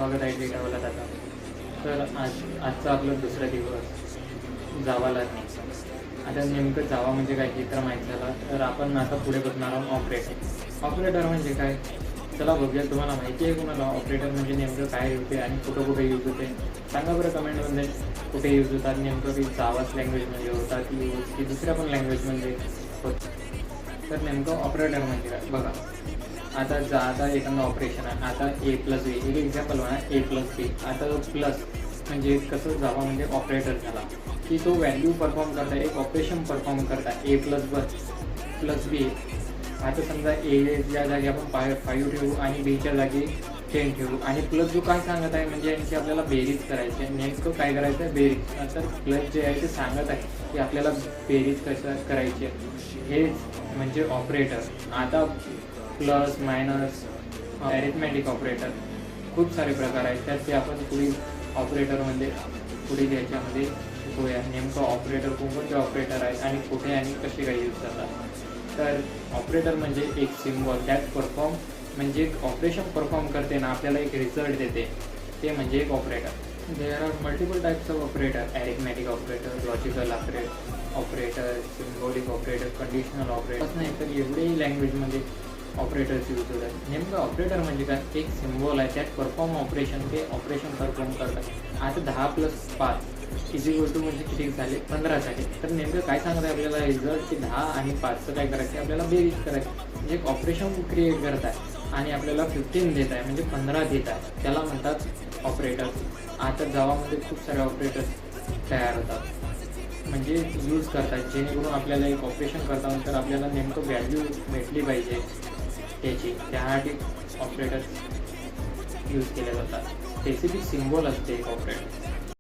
स्वागत आहे डेटावाला दादा. तर आजचा आपला दुसरा दिवस जावा लर्निंग. आता नेमकं जावा म्हणजे काय हे तर माहीत झालं. तर आपण आता पुढे बघणार आहोत ऑपरेटर. ऑपरेटर म्हणजे काय चला बघूया. तुम्हाला माहिती आहे कोणाला ऑपरेटर म्हणजे नेमकं काय होते आणि कुठं कुठे यूज होते सांगा बरं कमेंटमध्ये. कुठे यूज होतात नेमकं की जावाच लँग्वेजमध्ये होतात यूज की दुसऱ्या पण लँग्वेजमध्ये होत. तर नेमकं ऑपरेटर म्हणजे काय बघा. आता एखादं ऑपरेशन आहे. आता ए प्लस बी एक एक्झाम्पल म्हणा ए प्लस बी. आता प्लस म्हणजे कसं जावा म्हणजे ऑपरेटर झाला की तो व्हॅल्यू परफॉर्म करता एक ऑपरेशन परफॉर्म करता ए प्लस बी. आता समजा एच्या जागी आपण 5 ठेवू आणि बीच्या जागी 10 ठेवू आणि प्लस जो काय सांगत आहे म्हणजे यांची आपल्याला बेरीज करायची आहे. नेमकं काय करायचं आहे बेरीज. तर प्लस जे आहे ते सांगत आहे की आपल्याला बेरीज कसं करायची आहे हेच म्हणजे ऑपरेटर. आता प्लस मायनस ॲरिथमॅटिक ऑपरेटर खूप सारे प्रकार आहेत. त्यात ते आपण पुढील ऑपरेटरमध्ये पुढील याच्यामध्ये शिकूया. नेमकं ऑपरेटर कोणकोणते ऑपरेटर आहेत आणि कुठे आणि कसे काही यूज करतात. तर ऑपरेटर म्हणजे एक सिम्बॉल दॅट परफॉर्म म्हणजे एक ऑपरेशन परफॉर्म करते ना आपल्याला एक रिझल्ट देते ते म्हणजे एक operator. There are multiple types of operator. Arithmetic operator, logical operator, symbolic operator, conditional operator नाही तर एवढेही लँग्वेजमध्ये ऑपरेटर्स यूज होतात. नेमकं ऑपरेटर म्हणजे काय एक सिम्बॉल आहे त्यात परफॉर्म ऑपरेशन ते ऑपरेशन परफॉर्म करतात. आता 10 + 5 = म्हणजे किती झाले 15 झाले. तर नेमकं काय सांगत आहे आपल्याला रिझल्ट की 10 आणि 5चं काय करायचं आपल्याला बेरीज करायची म्हणजे एक ऑपरेशन क्रिएट करत आहे आणि आपल्याला 15 देत आहे म्हणजे 15 देत आहे त्याला म्हणतात ऑपरेटर. आता जावामध्ये खूप सारे ऑपरेटर्स तयार होतात म्हणजे यूज करतात जेणेकरून आपल्याला एक ऑपरेशन करतानंतर आपल्याला नेमकं व्हॅल्यू भेटली पाहिजे त्याची त्यासाठी ऑपरेटर्स यूज केले जातात. स्पेसिफिक सिम्बॉल असते एक ऑपरेटर.